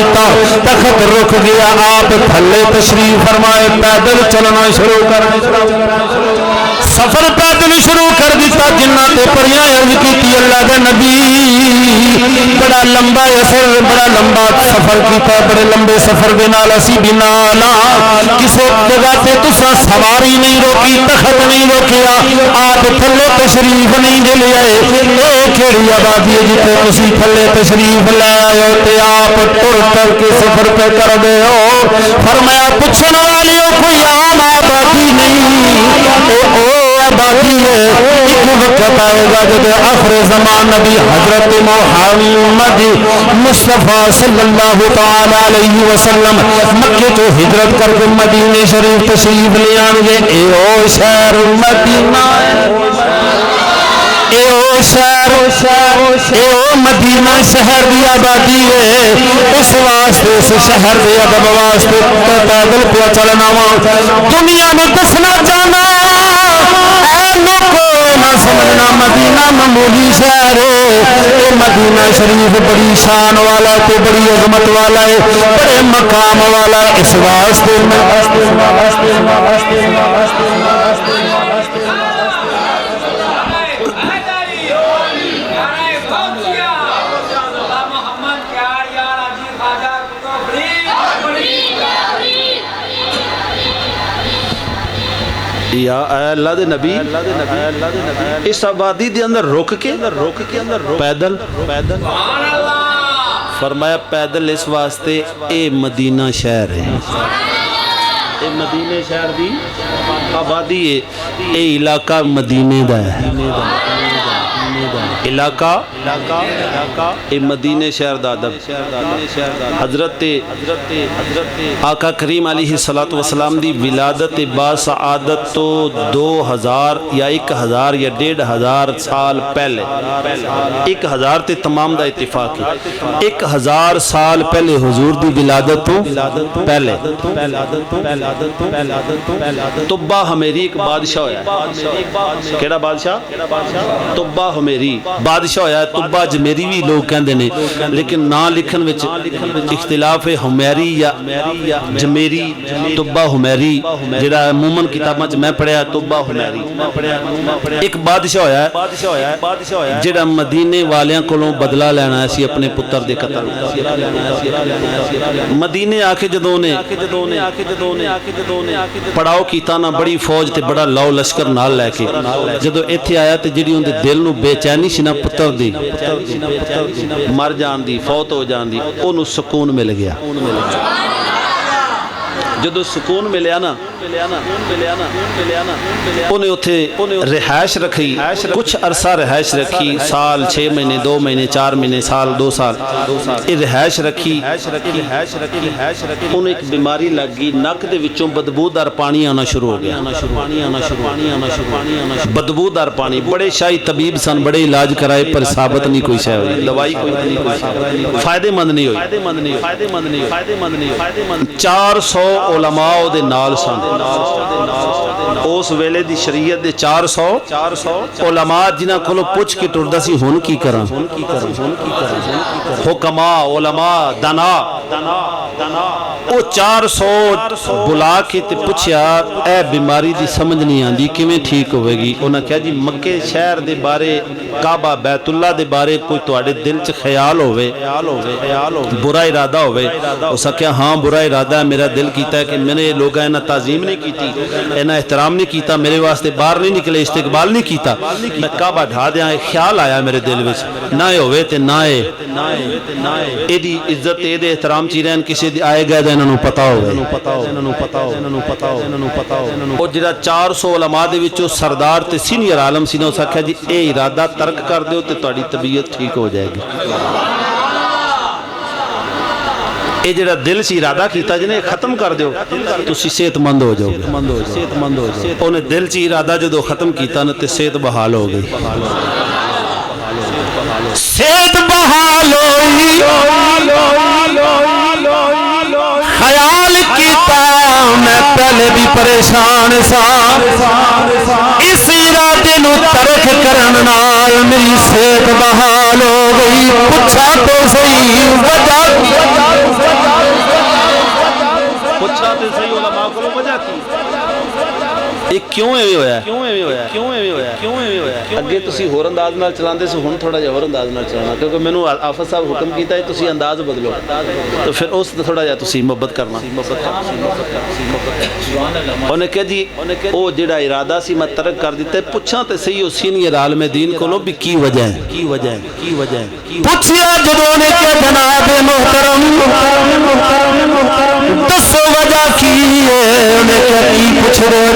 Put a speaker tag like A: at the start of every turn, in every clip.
A: دیتا, تخت رک گیا, آپ تھلے تشریف فرمائے, پیدل چلنا شروع کر سفر پیدل شروع کر دیتا. جنہ تے پریاں عرض کیتی اللہ دے نبی بڑا لمبا سفر, بڑا لمبا سفر کیتا, بڑے لمبے سفر دے نال اسی بھی نال کسے جگہ تے تساں سواری نہیں روکی, تخت نہیں روکیا, آپ تھلے تشریف نہیں دے لے آئے. اے کیڑی آبادی ہے جتے تسی تھلے تشریف لے آئے ہو تے آپ ٹر ٹر کے سفر پہ کر دے ہو. فرمایا پوچھن والیو کوئی عام آبادی نہیں, آبادی ہے. ایک وقت آئے گا جب آخر زمان نبی حضرت محمد مصطفیٰ صلی اللہ تعالی علیہ وسلم مکے تو ہجرت کر کے مدینے شریف تشریف لے آن گے. اے او شہر مدینہ, اے او شہر, اے او مدینہ شہر دی آبادی ہے. اس واسطے اس شہر دے ادب واسطے پیدل پہ چلنا وا. دنیا میں دسنا چاہنا نہ سمجھنا مدینہ معمولی شہر ہے. مدینہ شریف بڑی شان والا ہے, بڑی عظمت والا ہے, بڑے مقام والا ہے. اس واسطے یا اے اللہ دے نبی اس آبادی دے اندر رک کے پیدل فرمایا پیدل اس واسطے اے مدینہ شہر ہے, اے مدینہ شہر دی آبادی ہے. اے علاقہ مدینے دا ہے, علاقہ اے مدینے شہر دا ادب. حضرت آقا کریم علیہ الصلوۃ والسلام دی ولادت با سعادت تو 2000 یا 1000 یا 1500 سال پہلے, 1000 تے تمام دا اتفاق ہے, 1000 سال پہلے حضور دی ولادت تو پہلے طبہ حمیری ایک بادشاہ ہویا. کیڑا بادشاہ؟ طبہ حمیری بادشاہ ہویا. طبہ جمیری بھی لوگ کہندے نے, لیکن نا لکھن وچ اختلاف حمیری یا جمیری. طبہ حمیری جڑا عموماً کتاباں وچ میں پڑھیا طبہ حمیری. ایک بادشاہ ہویا جڑا مدینے والیاں کولوں بدلہ لینا سی اپنے پتر دے قتل. مدینے آ کے جدوں نے پڑاؤ کیتا نا بڑی فوج تے بڑا لو لشکر نال لے کے جدوں ایتھے آیا تے جڑی اون دے دل نو بے چینی سی نا پتر دی مر جان دی, فوت ہو جان دی, اونوں سکون مل گیا. جدو سکون ملیا نا انہیں اتھے رہائش رکھی, کچھ عرصہ رہائش رکھی, سال 6 مہینے 2 مہینے 4 مہینے سال 2 سال یہ رہائش رکھی. انہیں ایک بیماری لگ گئی, نک دے وچوں بدبودار پانی آنا شروع ہو گیا, بدبودار پانی. بڑے شاہی طبیب سن, بڑے علاج کرائے پر ثابت نہیں کوئی شے ہوئی, دوائی کوئی فائدے مند نہیں ہوئی. 400 علماء دے نال سن, اس ویلے دی شریعت دے 400 علماء جنہاں کولوں پوچھ کے ٹردا سی ہن کی کراں. حکماء علماء دانا او 400 بلا کے تے پوچھیا اے بیماری دی سمجھ نہیں آندی کیویں ٹھیک ہوے گی. انہاں کہا جی مکے شہر دے بارے کعبہ بیت اللہ دے بارے کوئی تواڈے دل چ خیال ہوے, برا ارادہ ہوے. اس کہا ہاں برا ارادہ ہے, میرا دل کیتا ہے کہ میں نے لوگاں انہاں تعظیم نہیں کیتی, انہاں احترام نہیں کیتا, میرے واسطے باہر نہیں نکلے, استقبال نہیں کیتا, میں کعبہ ڈھا دیاں. خیال آیا میرے دل وچ نہ ہوے تے نہ اے دی عزت اے دے احترام چ رہن, کسے دی آئے گئے انہاں نوں پتہ ہوے. او جڑا 400 علماء دے وچوں سردار تے سینئر عالم سی نا, اس آکھیا جی اے ارادہ ترک کر دیو تے تہاڈی طبیعت ٹھیک ہو جائے گی. اے جڑا دل سی ارادہ کیتا جنے ختم کر دیو تسی صحت مند ہو جاؤ گے. اونے دل سی ارادہ جدو ختم کیتا نا تے صحت بحال ہو گئی. صحت بحال ہوئی, خیال کیتا میں پہلے بھی پریشان سا, اس ارادے نو ترک کرن نال میری صحت بحال ہو گئی. پوچھا تو صحیح وجہ ਇਹ ਕਿਉਂ ਐਵੇਂ ਹੋਇਆ? ਅੱਗੇ ਤੁਸੀਂ ਹੋਰ ਅੰਦਾਜ਼ ਨਾਲ ਚਲਾਉਂਦੇ ਸੀ, ਹੁਣ ਥੋੜਾ ਜਿਹਾ ਹੋਰ ਅੰਦਾਜ਼ ਨਾਲ ਚਲਾਉਣਾ, ਕਿਉਂਕਿ ਮੈਨੂੰ ਆਫਤ ਸਾਹਿਬ ਹੁਕਮ ਕੀਤਾ ਹੈ ਤੁਸੀਂ ਅੰਦਾਜ਼ ਬਦਲੋ, ਤਾਂ ਫਿਰ ਉਸ ਦਾ ਥੋੜਾ ਜਿਹਾ ਤੁਸੀਂ ਮੁਹੱਬਤ ਕਰਨਾ। ਉਹਨੇ ਕਿਹਾ ਜੀ ਉਹ ਜਿਹੜਾ ਇਰਾਦਾ ਸੀ ਮੈਂ ਤਰਕ ਕਰ ਦਿੱਤਾ। ਪੁੱਛਾਂ ਤੇ ਸਹੀ ਉਹ ਸੀਨੀਅਰ ਆਲਮ ਦੀਨ ਕੋਲੋਂ ਵੀ ਕੀ ਵਜ੍ਹਾ ਹੈ, ਕੀ ਵਜ੍ਹਾ ਹੈ, ਕੀ ਵਜ੍ਹਾ ਹੈ। ਪੁੱਛਿਆ ਜਦੋਂ ਨੇ ਕਿ ਜਨਾਬ ਮੁਹਤਰਮ ਦੱਸੋ ਵਜ੍ਹਾ ਕੀ ਹੈ? ਉਹਨੇ ਕਿਹਾ ਕੀ ਪੁੱਛ ਰਹੇ ਹੋ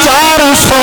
A: 400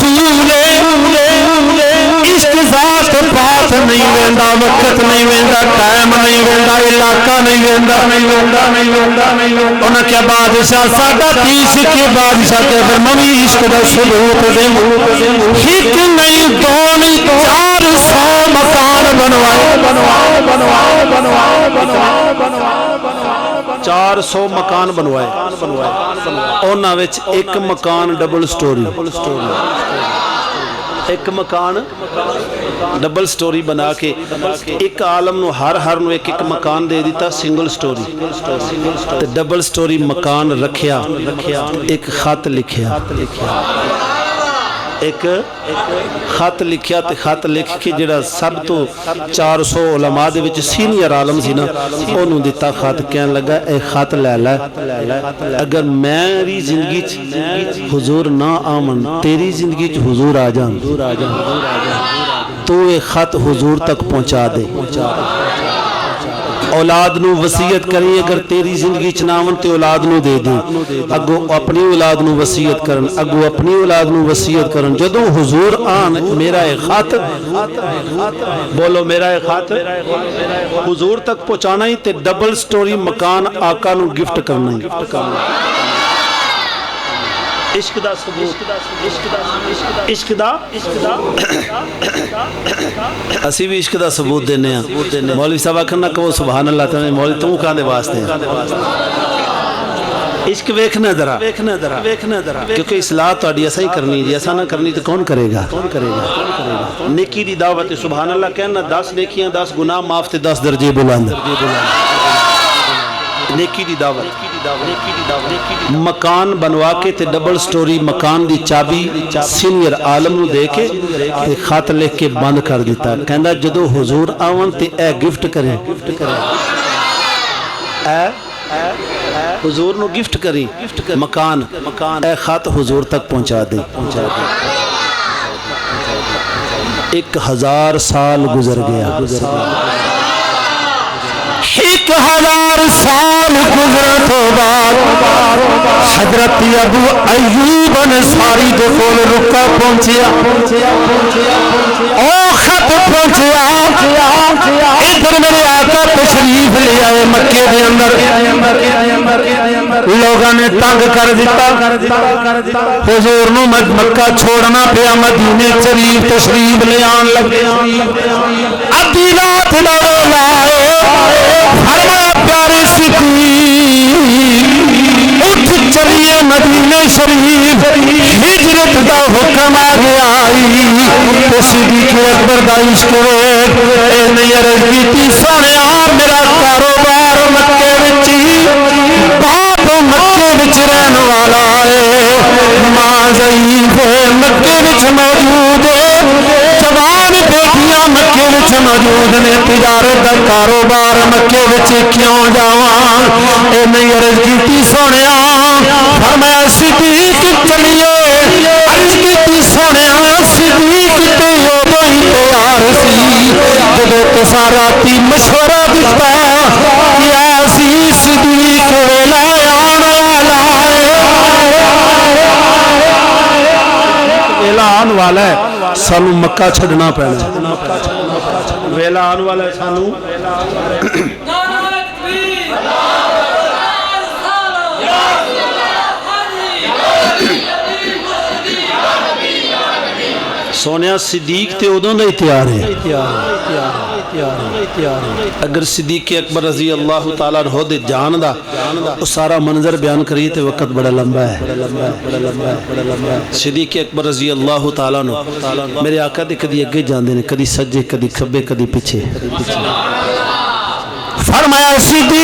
A: رسول عشق ذات پاک نہیں ویندا وقت نہیں ویندا ٹائم نہیں ویندا علاقہ نہیں ویندا انہاں کیا بادشاہ ساڈا تیس کے بادشاہ کے فرمانی عشق دا ثبوت دے ایک نہیں دو نہیں 400 مکان بنوائے 400 مکان بنوائے انہاں وچ ایک مکان ڈبل سٹوری ایک مکان ڈبل سٹوری بنا کے ایک عالم نو ہر نو ایک مکان دے دیتا سنگل سٹوری ڈبل سٹوری مکان رکھیا ایک خط لکھیا ایک خط لکھیا تے خط لکھ کے جڑا سب تو 400 علماء دے وچ سینئر عالم سی نا اونوں دتا خط کہن لگا اے خط لے لے اگر میری زندگی چ حضور نہ آمن تیری زندگی چ حضور آ جان تو اے خط حضور تک پہنچا دے اولاد نو وصیت کریں اگر تیری زندگی چ نہ آون تے اولاد نو دے دیں اگو اپنی اولاد نو وصیت کرن اگو اپنی اولاد نو وصیت کرن جدوں حضور آن میرا اے خط بولو میرا اے خط حضور تک پہنچانا ہی تے ڈبل سٹوری مکان آقا نو گفٹ کرنا ہی عشق دا ثبوت عشق دا اسی بھی عشق دا ثبوت دینے ہیں مولوی صاحب آکھنا کہو سبحان اللہ تعالی مولوی تم کاندے واسطے ہیں عشق ویکھنا درا کیونکہ اصلاح تہاڈی اساں ہی کرنی جی اساں نہ کرنی تو کون کرے گا نیکی دی دعوت سبحان اللہ کہنا 10 نیکیاں 10 گناہ معاف تے 10 درجے بلند نیکی دی دعوت مکان بنوا کے تے ڈبل سٹوری مکان دی چابی سینئر عالم نو دے کے تے خط لکھ کے بند کر دیتا کہندا جدو حضور آون تے اے گفٹ کریں اے حضور نو گفٹ کری مکان اے خط حضور تک پہنچا دے 1000 سال گزر گیا 1000 سال گزر تو بعد حضرت ابو ایوب انصاری دے کول رکا پہنچیا او خط پہنچیا ادھر میرے آقا تشریف لے آئے مکے دے اندر لوگاں نے تنگ کر دیتا حضور نو مکہ چھوڑنا پیا مدینے شریف تشریف لے آن لگے ادھی رات لڑو لائے فرمایا پیارے صدیق اٹھ چلیے مدینے شریف ہجرت دا حکم آ گیا تو صدیق اکبر دا عشق اے نہیں عرض کیتی سونیا میرا کاروبار مکے وچ باپ مکے وچ رہن والا ہے ماں ضعیف مکے وچ موجود ہے جوان بیٹیاں مکے وچ موجود نے تجارت دا کاروبار مکے وچ کیوں جاواں اے نہیں عرض کیتی سونیا فرمایا صدیق چلیے عرض کیتی سونیا صدیق تے اودوں ہی تیار سی جدوں تساں راتی مشورہ دتا کیا سی صدیق ویلا آن والا ہے سانو مکہ چھڑنا پینا ویلا آن والا ہے سانو سونیا صدیق تے ادوں دا تیار ہے اگر صدیق اکبر رضی اللہ تعالیٰ عنہ دے جان دا وہ سارا منظر بیان کریے تے وقت بڑا لمبا ہے صدیق اکبر رضی اللہ تعالیٰ عنہ میرے آقا دے کدی اگے جاندے نے کدی سجے کدی کھبے کدی پیچھے فرمایا صدیق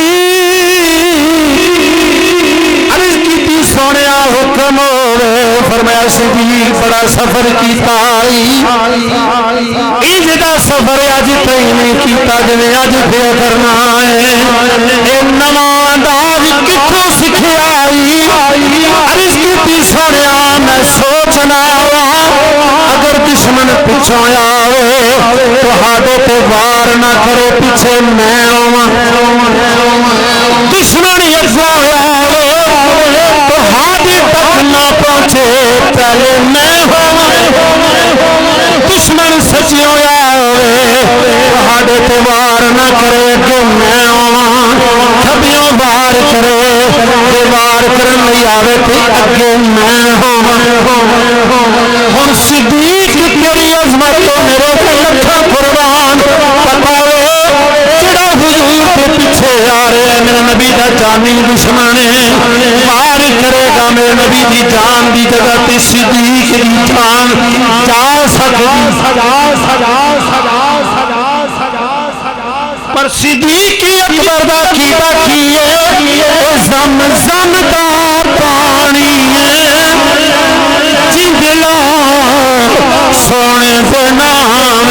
A: عرض کیتی سونیا حکم ہوئے فرمایا صدیق بڑا سفر کیتا ایج دا سفر آج تھی نہیں کیتا جنہیں آج پھر کرنا ہے اے نواں دا بھی کتھوں سکھے آئی عرض کیتی سونیا میں سوچنا اگر دشمن پچھوں آئے تو ہاتھوں پہ وار نہ کرے پیچھے میں دشمن اگوں آئے تو ہاتھ تک نہ پہنچے پہلے میں کرن لئی آوے تے اگے میں ہن صدیق تیری عظمت تو میرے لکھاں قربان پتاوے جڑا حضور کے پیچھے آ رہے ہیں میرے نبی دا جانی دشمن ہے وار کرے گا میرے نبی دی جان دی جگہ تے صدیق دی جان جا پر صدیق اکبر دا کیتا کیے زمزم دا پانی جنگلا سونے دے نام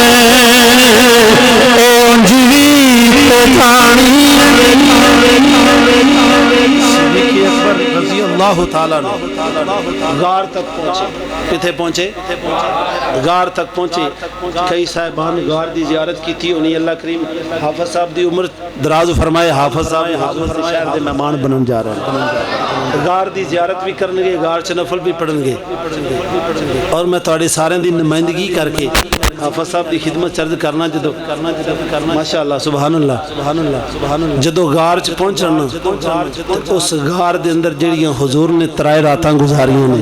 A: اونجوی تے جانی صدیق اکبر رضی اللہ تعالیٰ غار تک پہنچے کتھے پہنچے غار تک پہنچے کئی صاحبان غار دی زیارت کی تھی انہیں اللہ کریم حافظ صاحب دی عمر دراز فرمائے حافظ صاحب شہر دے مہمان بنن جا رہے ہیں غار دی زیارت بھی کرن گے غار چ نفل بھی پڑھن گے اور میں تواڈے سارے دی نمائندگی کر کے حافظ صاحب دی خدمت چرد کرنا جدو ماشاءاللہ سبحان اللہ جدو غار چ پہنچنا اس غار دے اندر جڑیاں حضور نے ترائے راتاں گزاریاں نے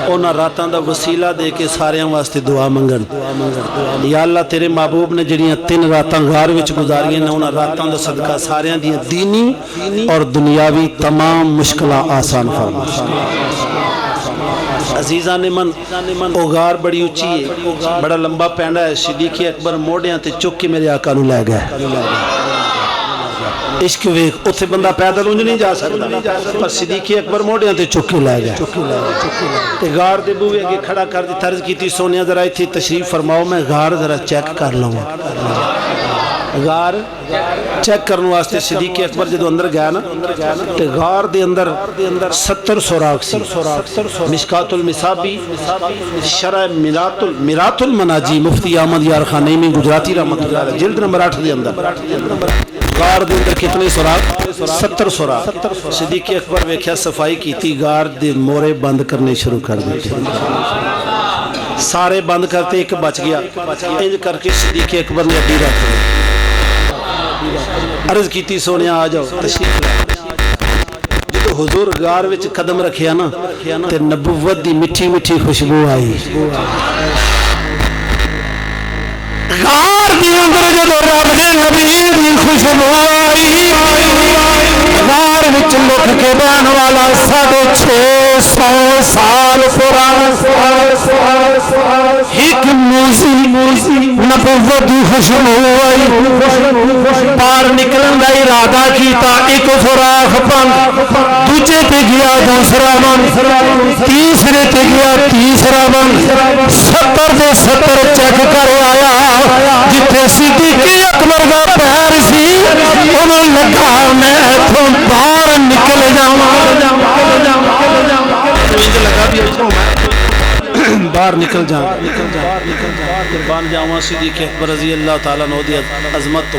A: اونا راتاں دا وسیلہ دے کے ساریاں واسطے دعا منگن یا اللہ تیرے محبوب نے جڑیاں 3 راتاں غار وچ گزاریاں نے اونا راتاں دا صدقہ ساریاں دیاں دینی اور دنیاوی تمام مشکلہ آسان فرما عزیزان من او غار بڑی اچھی ہے بڑا لمبا پینڈا ہے صدیق اکبر موڑیاں تے چک کے میرے آقا نو لے گئے عشق ویکھ اوتھے بندہ پیدل انج نہیں جا سکتا پر صدیق اکبر موڑیاں تے چک کے لے گئے تے غار دے بوئے اگے کھڑا کر دی طرز کیتی سونیا ذرا ایتھے تشریف فرماؤ میں غار ذرا چیک کر لوں غار چیک کرنے واسطے صدیق اکبر جدو اندر گیا نا تے غار دے اندر 70 سوراخ سی مشکات المصابی شرح میرات المناجی مفتی احمد یار خان نعیمی گجراتی رحمت اللہ علیہ جلد نمبر 8 دے اندر غار دے اندر کتنے سوراخ 70 سوراخ صدیق اکبر ویکھیا صفائی کیتی غار دے مورے بند کرنے شروع کر دیتے سارے بند کرتے ایک بچ گیا انج کر کے صدیق اکبر نے اڈی رکھ دی عرض کیتی سونیا آ جاؤ تشریف جدو حضور غار وچ قدم رکھیا نا تے نبوت دی میٹھی میٹھی خوشبو آئی غار دی اندر جدو رب دے نبی دی خوشبو آئی غار وچ لکھ کے بہن والا 650 سال پرانا ایک موزی نبوت دی خوشبو آئی باہر نکلن دا ارادہ کیتا ایک سوراخ بند دوجے تے گیا دوسرا بند تیسرے تے گیا تیسرا بند 70 دے 70 چیک کر آیا جتھے صدیق اکبر دا پیر سی انہوں لگا میں اتھوں باہر نکل جاواں باہر نکل جاواں قربان جاواں صدیق اکبر رضی اللہ تعالیٰ عنہ دی عظمت تو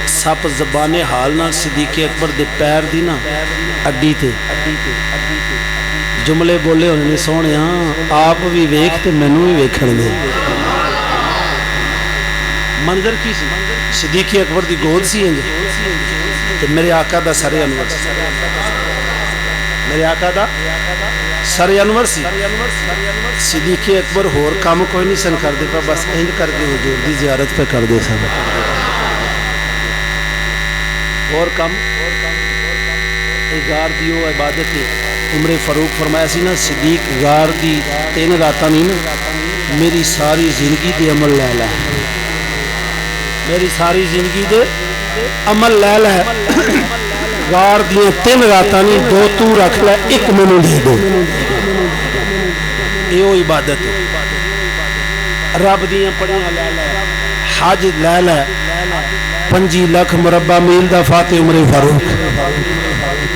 A: سپ زبان حال نہ صدیق اکبر دے پیر دی نا اڈی تے جملے بولے ہونے سونے آپ بھی ویکھ تے مینوں بھی ویکھن دے منظر کی سی صدیق اکبر دی گود سی تے میرے آقا دا سر انور میرے آقا دا سر انور سی صدیق اکبر ہور کام کوئی نہیں سن کر دے پا بس انج کر کے حضور دی زیارت پہ کر دے سن اور کم غار دی وہ عبادت ہے عمر فاروق فرمایا سی نا صدیق غار دی 3 راتاں نہیں نا میری ساری زندگی دے عمل لے لے میری ساری زندگی دے عمل لے لے غار دیاں 3 راتاں نہیں 2 تو رکھ لے 1 مینوں دے دو یہ عبادت ہے رب دیاں پڑھیاں لے لے حج لے لے 5 لاکھ مربع میل دا فاتح عمر فاروق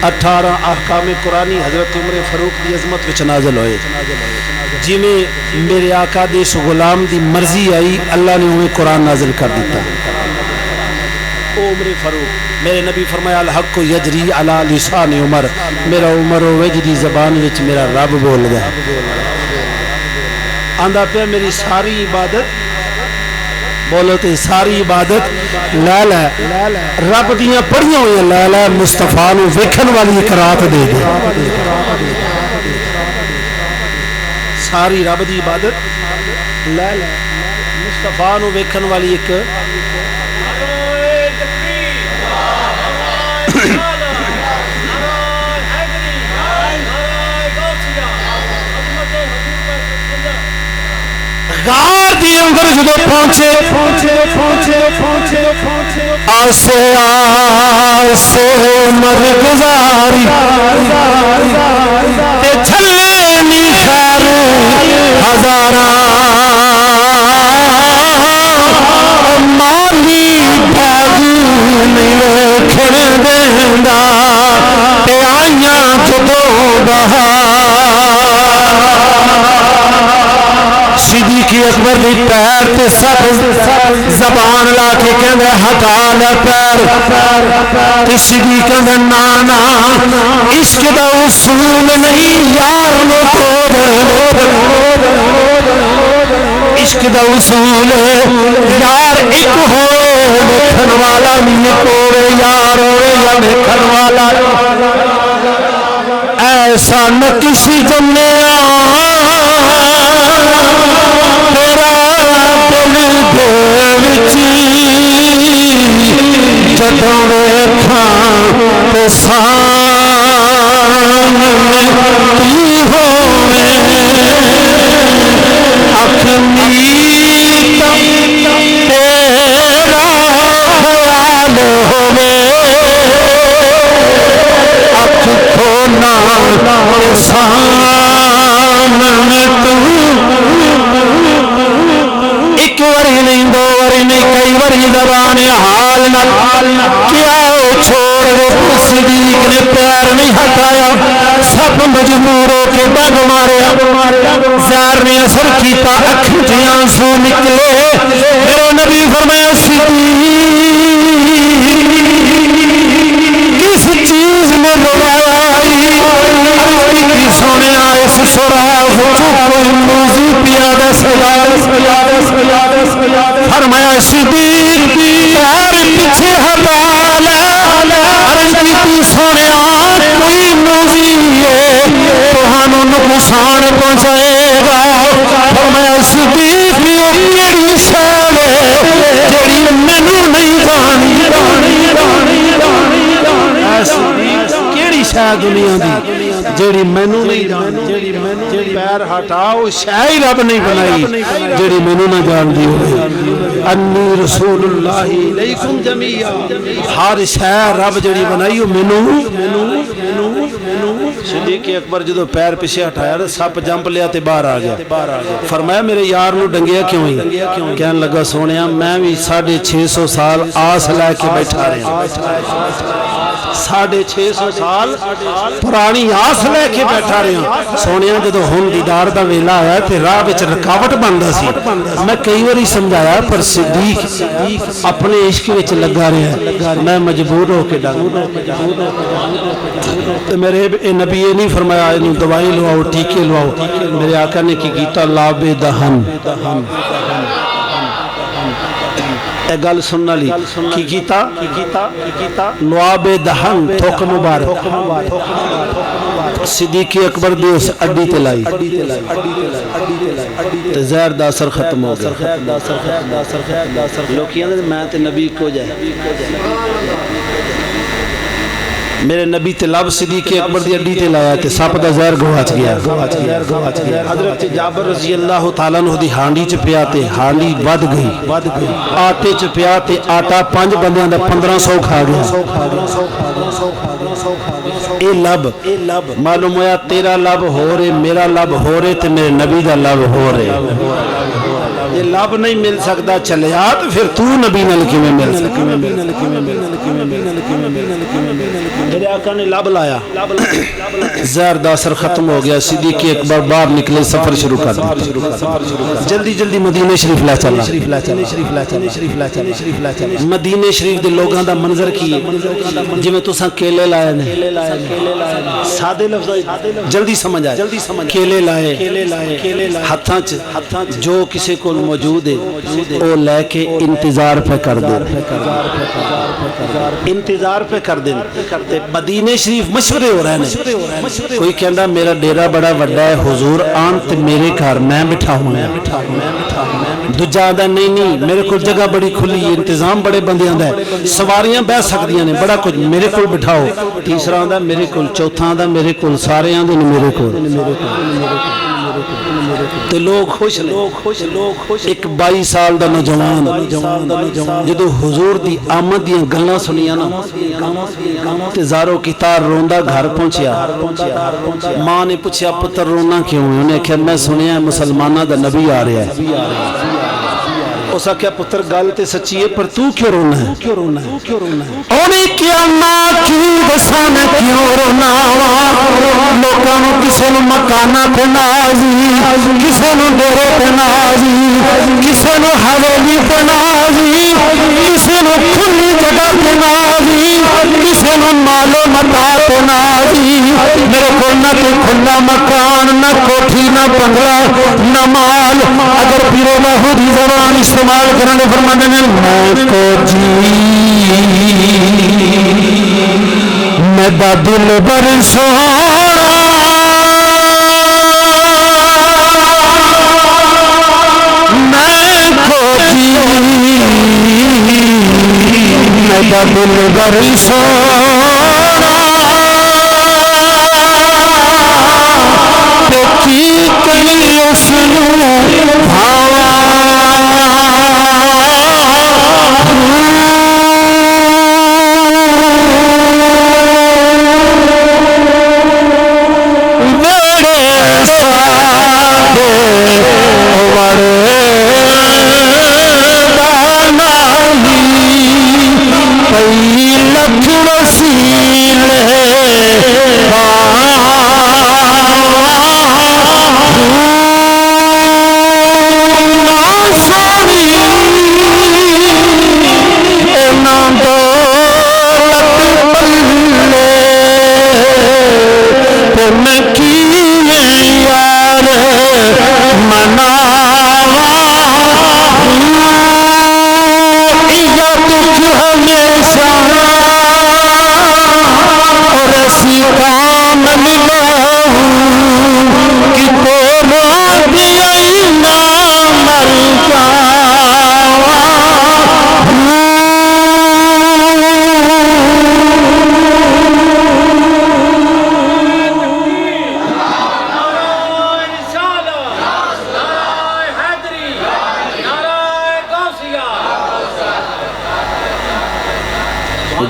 A: 18 احکام قرآنی حضرت عمر فاروق دی عظمت وچ نازل ہوئے جی میں میرے آقا دے اس غلام دی مرضی آئی اللہ نے انہیں قرآن نازل کر دیتا او عمر فاروق میرے نبی فرمایا الحق یجری علی لسان عمر میرا عمر وجدی زبان وچ میرا رب بول گیا آندہ پہ میری ساری عبادت
B: بولو تے ساری عبادت لے لے رب دیاں پڑھیاں ہوئی لے لے مصطفیٰ نو ویکھن والی ایک رات دے دے ساری رب دی عبادت لے لے مصطفیٰ نو ویکھن والی ایک غار دی اندر جدو پہنچے آسے آسے مرگزاری تے چھلے نی خیر ہزاراں مالی بھاگ نہیں ویکھن دیندا تے آئیاں جدو بہار صدیق اکبر دی پیر تے سب زبان لا کے کہندے ہٹا لے پیر تے صدیق کہندے نانا عشق دا اصول نہیں یار نو توڑ عشق دا اصول یار ایک ہو ویکھن والا نہیں کوے یار ہوے یا ویکھن والا ایسا نہ کسی جمیا جدوں ویکھاں تے سامنے تی ہووے اکھ میت تیرا خیال ہووے اکھ کھونا تے سامنے تو ایک واری نہیں دو واری نہیں کئی واری زبان حال نہ کیا چھوڑ صدیق نے پیار نہیں ہٹایا سب مجبور ہو کے ڈگ ماریا زہر نے اثر کیتا اکھ سے آنسو نکلے میرے نبی فرمایا صدیق کس چیز میں روایا سونے اس سراغ کوئی موضوع پیادہ فرمایا صدیق پیار پیچھے ہٹا لے عرض کی سونے کوئی موضوع ہے تہانوں نقصان پہنچائے گا فرمایا صدیق میری شان ہے جڑی مینوں نہیں جانی کیڑی شے دنیا دی جیڑی مینوں نہیں جان جیڑی پیر ہٹاؤ شے ہی رب نہیں بنائی جیڑی مینوں نہ جان دی ہوئے انی رسول اللہ علیکم جمیعا ہر شے رب جیڑی بنائی وہ مینوں صدیق اکبر جدو پیر پیچھے ہٹایا سپ جمپ لیا تے باہر آ گیا فرمایا میرے یار نو ڈنگیا کیوں ہی کہنے لگا سونیا میں بھی 650 سال آس لے کے بیٹھا رہا 650 سال پرانی آس لے کے بیٹھا رہا سونیا جدو ہن دیدار دا ویلا آیا تے راہ وچ رکاوٹ بندا سی میں کئی باری سمجھایا پر صدیق اپنے عشق وچ لگا رہا میں مجبور ہو کے ڈنگ تے میرے نبی یہ نہیں فرمایا انہوں دوائی لواؤ ٹیکے لواؤ میرے آقا نے کی کیتا لاب دہن اے گل سننا لی کی کیتا لواب دہن تھوک مبارک صدیق اکبر دی اس اڈی تلائی تے زہر دا اثر ختم ہو گیا لوگ کہتے ہیں میں تے نبی کو جائے میرے نبی تے لب صدیق اکبر دی اڈی تے لایا تے سپ دا زہر گواچ گیا حضرت جابر رضی اللہ تعالیٰ عنہ دی ہانڈی چ پیا تے ہانڈی ود گئی آٹے چ پیا تے آٹا 5 بندیاں دا 1500 کھا گیا اے لب معلوم ہویا تیرا لب ہو رہے میرا لب ہو رہے تے میرے نبی دا لب ہو رہے یہ لب نہیں مل سکتا چلیا تو پھر تو نبی نال کیویں مل سکتا میرے آقا نے لب لایا زہر دا اثر ختم ہو گیا صدیق اکبر باہر نکلے سفر شروع کر دیا جلدی جلدی مدینے شریف لے چلا مدینے شریف دے لوگاں دا منظر کی جی میں تساں کیلے لائے نے سادے لفظ جلدی سمجھ آئے کیلے لائے ہتھاں جو کسی کو
A: موجود ہے وہ لے کے انتظار پہ کر دے انتظار پہ کر دیں مدینے شریف مشورے ہو رہے ہیں کوئی کہندا میرا ڈیرا بڑا وڈا ہے حضور آن تے میرے گھر میں بٹھا ہوں دوجا دا نہیں میرے کو جگہ بڑی کھلی ہے انتظام بڑے بندیاں دا ہے سواریاں بہ سکدیاں نے بڑا کچھ میرے کو بٹھاؤ تیسرا آندا میرے کو چوتھا آندا میرے کو سارے آندے نے میرے کو تے لوگ خوش ایک 22 سال دا نوجوان جدو حضور دی آمد دیاں گلاں سنیاں نا تے زارو کی تار روندا گھر پہنچیا ماں نے پوچھیا پتر رونا کیوں ہے انہیں کہا میں سنیا مسلمانہ دا نبی آ رہا ہے اسا کیا پتر گل تے سچی ہے پر تو کیوں رونا ہے
B: انہیں کیا ماں کی دسان کیوں رونا لوکاں نو کسے نو مکانہ پہ نازی کسے نو ڈیرے پہ نازی کسے نو حویلی پہ نازی کسے نو کھلی جگہ پہ نازی کسے نو مالو متا پہ نازی میرے کو نہ تے کھلا مکان نہ کوٹھی نہ بنگلہ نہ مال اگر پیرو لاہو دی زبان استعمال کرنے فرمانے میں کو جی میں دا دل بر سونا میں کو جی میں دا دل بر سونا کی کئی اس بھاوا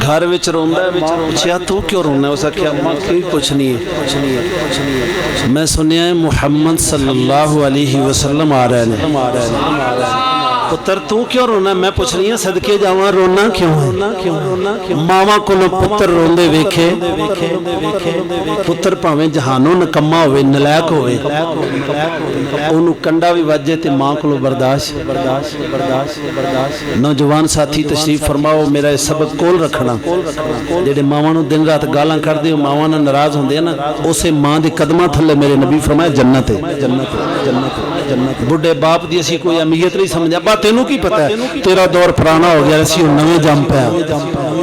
A: گھر وچ روندا ہے پوچھیا تو کیوں رونا ہے اسا کیا ماں کوئی کچھ نہیں ہے میں سنیا ہے محمد صلی اللہ علیہ وسلم آ رہے ہیں پتر تو کیوں رونا ہے میں پوچھ رہی ہوں صدقے جاواں رونا کیوں ہے ماواں کولوں پتر روندے ویکھے پتر پاویں جہانوں نکما ہوئے نلائق ہوئے اونوں کنڈا بھی وجے تے ماں کولوں برداشت نوجوان ساتھی تشریف فرماؤ میرا سبق کول رکھنا جڑے ماواں نوں دن رات گالاں کردے ہو ماواں نال ناراض ہوندے نا اسے ماں دے قدماں تھلے میرے نبی فرمایا جنت ہے بڈھے باپ دی اسی کوئی اہمیت نہیں سمجھا با تینوں کی پتہ ہے تیرا دور پرانا ہو گیا اسی نویں جم پیا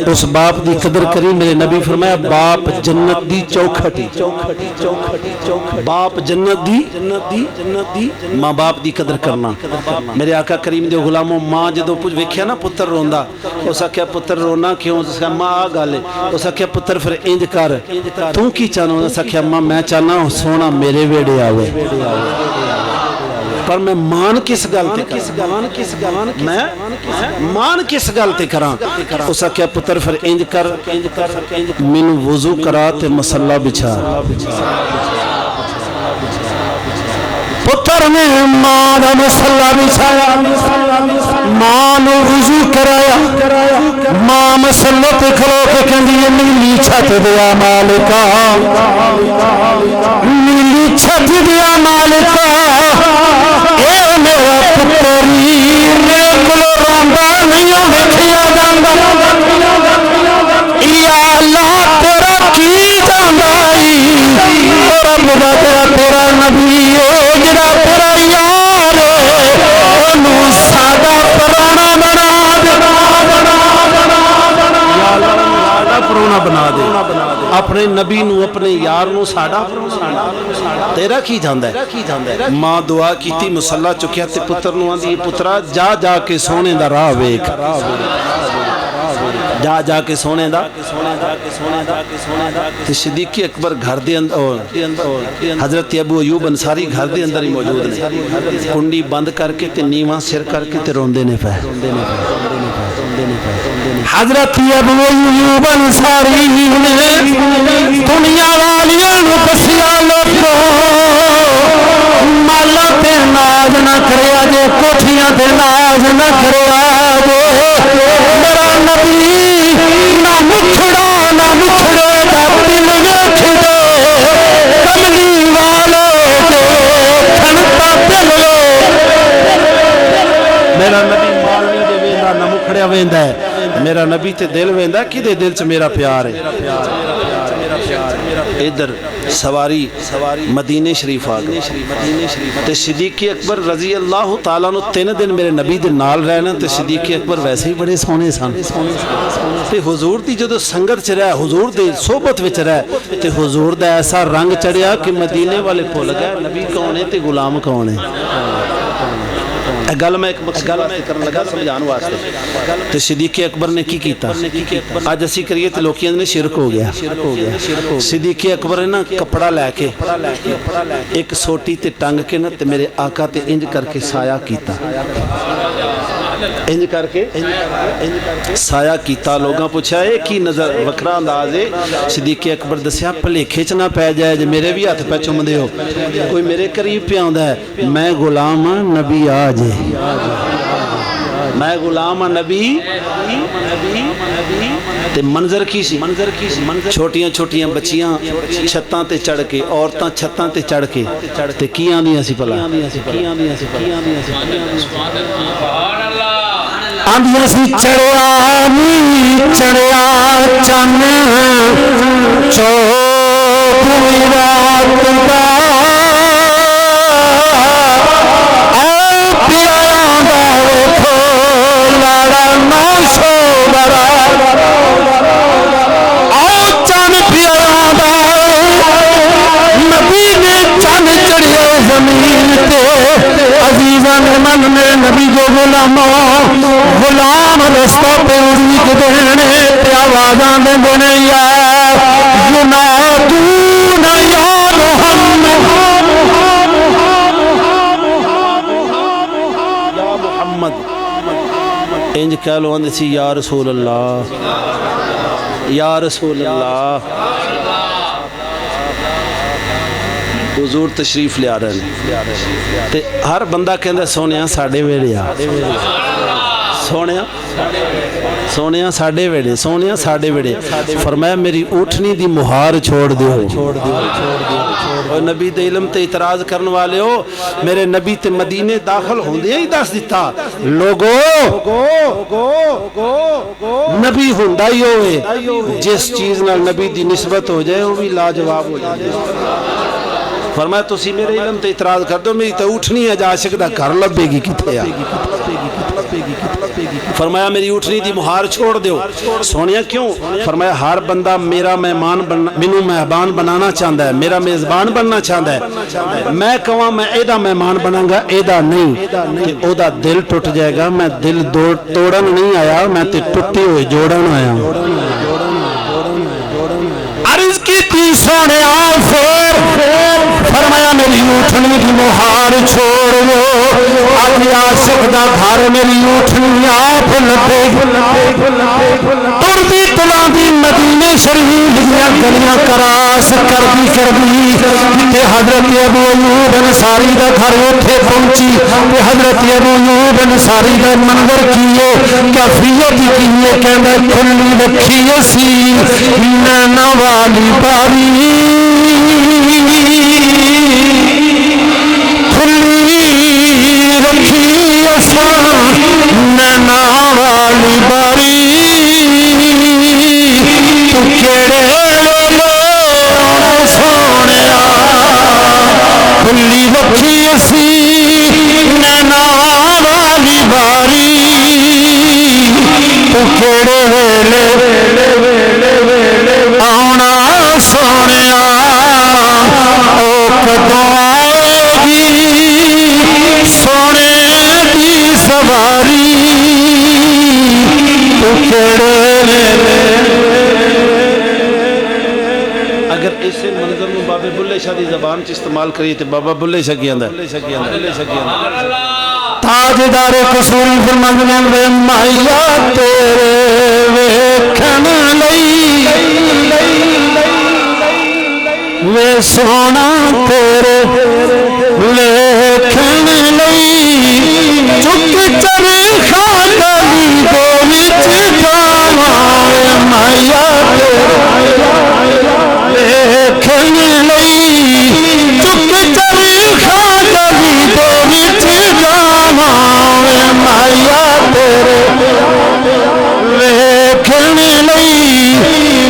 A: اس باپ دی قدر کری میرے نبی فرمایا باپ جنت دی چوکھٹی باپ جنت دی ماں باپ دی قدر کرنا میرے آقا کریم دے غلاموں ماں جدو پوچھ ویکھیا نا پتر روندا اس آکھیا پتر رونا کیوں اس آکھیا ماں آ گل ہے اس آکھیا پتر پھر انج کر تو کی چاہنا اس آکھیا ماں میں چاہنا سونا میرے ویڑے آوے پر میں مان کس گل تے میں مان کس گل تے کراں اس آکھیا پتر پھر انج کر مینوں وضو کرا تے مصلا بچھا
B: پتر نے ماں دا مصلا بچھایا ماں نو وضو کرایا ماں مصلا تے کھلو کے کہندی ہے نیلی چھت دیا مالکا نیلی چھت دیا مالکا اے میرا پتری میرے کولو روندا نہیں ویکھیا جاندا یا اللہ تیرا کی جاندا رب دا تیرا نبی جڑا تیرا یار
A: اپنے نبی نو اپنے یار نو ساڈا تیرا کی جاندا ہے ماں دعا کیتی مصلا چکیا تے پتر نو آندی پترا جا جا کے سونے دا راہ ویکھ جا جا کے سونے دا تے صدیق اکبر گھر دے اندر حضرت ابو ایوب انصاری گھر دے اندر ہی موجود نے کنڈی بند کر کے تے نیواں سر کر کے تے روندے نے پے
B: حضرت ابو ایوب انصاری نے دنیا والیاں نو دسیا لوکو مالا تے ناز نہ کریا جے کوٹھیاں تے ناز نہ کریا جے میرا نبی نہ مٹھڑے دا دل ویکھ دے کملی والو دے کھنتا دل
A: میرا نبی مالوی دے ویندا نہ مکھڑیا ویندا ہے میرا نبی تے دل ویندا کدے دل چ میرا پیار ہے ادھر سواری مدینے شریف آ گئے تے صدیق اکبر رضی اللہ تعالیٰ نو 3 دن میرے نبی دے نال رہنا تے صدیق اکبر ویسے ہی بڑے سونے سن تے حضور دی جدو سنگت چ رہا حضور دی صحبت وچ رہا تے حضور دا ایسا رنگ چڑھیا کہ مدینے والے بھول گئے نبی کون ہے تے غلام کون ہے گل میں ایک مقصد کرن لگا سمجھان واسطے تے صدیق اکبر نے کی کیتا اج اسی کریے تے لوکیاں نے شرک ہو گیا صدیق اکبر نے نا کپڑا لے کے ایک سوٹی تے ٹنگ کے نا تے میرے آقا تے انج کر کے سایہ کیتا انج کر کے سایہ کیتا لوگاں پوچھا ہے کی نظر وکھرا انداز ہے صدیق اکبر دسیا بھلیکھے چ نہ پے جائے جے میرے بھی ہاتھ پہ چومدے ہو کوئی میرے قریب پہ آندا ہے میں غلام ہاں نبی آ جے میں غلام ہاں نبی تے منظر کی سی چھوٹیاں چھوٹیاں بچیاں چھتاں تے چڑھ کے عورتاں چھتاں تے چڑھ کے تے کی آندیاں سی بھلا
B: آندیاں سی چڑھیا چن چوکھوئی رات دا اے پیاراں دا ویکھو لاڑا ناشو برا او چن پیاراں دا نبی نے چن چڑھیا زمین تے عزیزاں نے من میں نبی جو غلام رستہ پہ اڑیک دینے تے آوازاں دے دینے یا ینادون یا
A: محمد انج کہہ لو اندے سی یا رسول اللہ یا رسول اللہ حضور تشریف لے آ رہے ہیں تے ہر بندہ کہندا سونیا ساڈے ویلے آ سونیا ساڈے ویلے سونیا ساڈے ویلے فرمایا میری اٹھنی دی مہار چھوڑ دیو اور نبی دے علم تے اعتراض کرن والے ہو میرے نبی تے مدینے داخل ہوندے ہی دس دیتا لوگو نبی ہوندا ہی ہوئے جس چیز نال نبی دی نسبت ہو جائے وہ بھی لاجواب ہو جائے فرمایا تسی میرے علم تے اعتراض کر دو میری تے اٹھنی ہے جا شکدہ گھر لبے گی کتے آ فرمایا میری اٹھنی دی مہار چھوڑ دیو سونیا کیوں فرمایا ہر بندہ میرا مہمان منو مہمان بنانا چاہتا ہے میرا میزبان بننا چاہتا ہے میں کہاں میں ایدہ مہمان بناں گا ایدہ نہیں کہ او دا دل ٹوٹ جائے گا میں دل توڑن نہیں آیا میں تے ٹوٹے ہوئے جوڑن آیا
B: عرض کی تی سونے آفر فرمایا میری اٹھنی کی مہار چھوڑ لو آج عاشق دا گھر میری اٹھنی آپ لپے تردی تلاندی مدینے شریف دیا گلیاں کراس کردی کہ حضرت ابو ایوب انصاری دا گھر اٹھے پہنچی کہ حضرت ابو ایوب انصاری دا منظر کیے کیفیت کیے کہندے کھلی رکھی اسی نینا والی باری کھلی رکھی اساں نینا والی باری تو کیڑے سونیا کھلی رکھی اسی نینا والی باری تو کیڑے آنا سواری تو کیڑے
A: اگر ایسے منظر میں بابے بلے شاہ دی زبان چ استعمال کریے تو بابا بلے شاہ کی اندر
B: تاجدار قصور فرماندے وے مایا تیرے ویکھن لئی وے سونا تیرے ویکھن لئی چک چرخا گلی دے وچ جاواں وے مایا ویکھن لئی چک چرخا گلی دے وچ جاواں وے مایا تیرے ویکھن لئی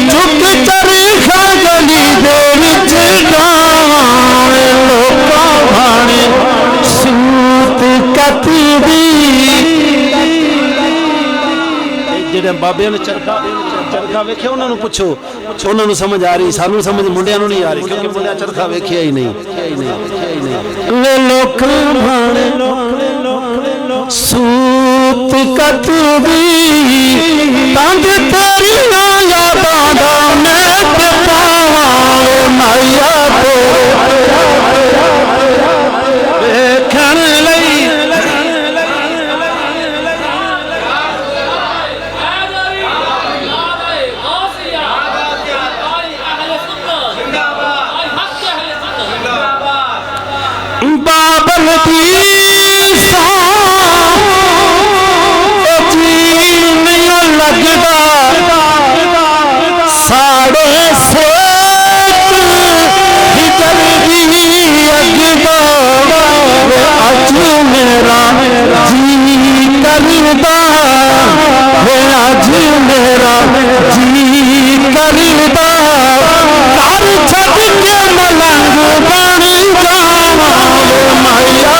B: چک چرخا گلی دے وچ جاواں وے لوکاں بھانے سوت کتی دی
A: جڑے بابے نے چرخا ویکھیا انہاں نوں پوچھو انہاں نوں سمجھ آ رہی سانوں سمجھ منڈیاں نوں نہیں آ رہی کیونکہ منڈیاں چرخا ویکھیا ہی نہیں
B: وے لوکاں بھانے سوت کتی دی تنگ تیریاں یاداں دا نیت پاواں وے مایا ویکھن لئی بابل دی سان جی نہیں لگدا ساڑے سیت ہجر دی اگدا اج میرا جی کردا اج میرا جی کردا گھر چھڈ کے ملنگ بن جاواں مایا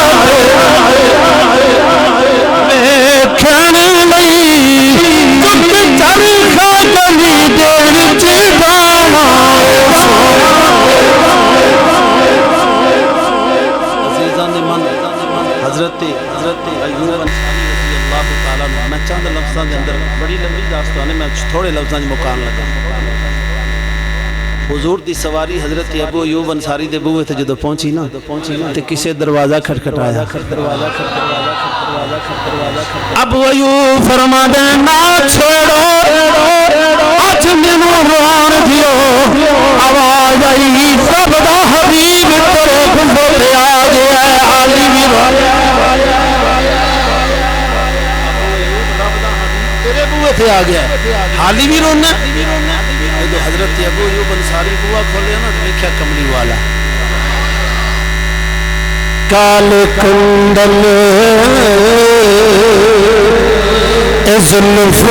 B: ویکھن لئی چک چرخا گلی دے وچ جاواں
A: عزیزان من حضرت ایوب انصاری رضی اللہ تعالیٰ عنہ میں چند لفظاں دے اندر بڑی لمبی داستان ہے میں تھوڑے لفظاں مکان لگا حضور دی سواری حضرت ابو ایوب انصاری دے بوئے تے جدو پہنچی نا تے کسے دروازہ کھٹکھٹایا
B: ابو ایوب فرماندے نہ چھوڑو اج مینوں روان دیو آواز آئی سب دا حبیب تیرے بندے تے آ گیا ہے علی بھی
A: تیرے بوئے تے آ گیا حالی بھی رونا جدو حضرت ابو ایوب انصاری بوا کھولیا نا تو دیکھیا کملی والا
B: کال کنڈل زلف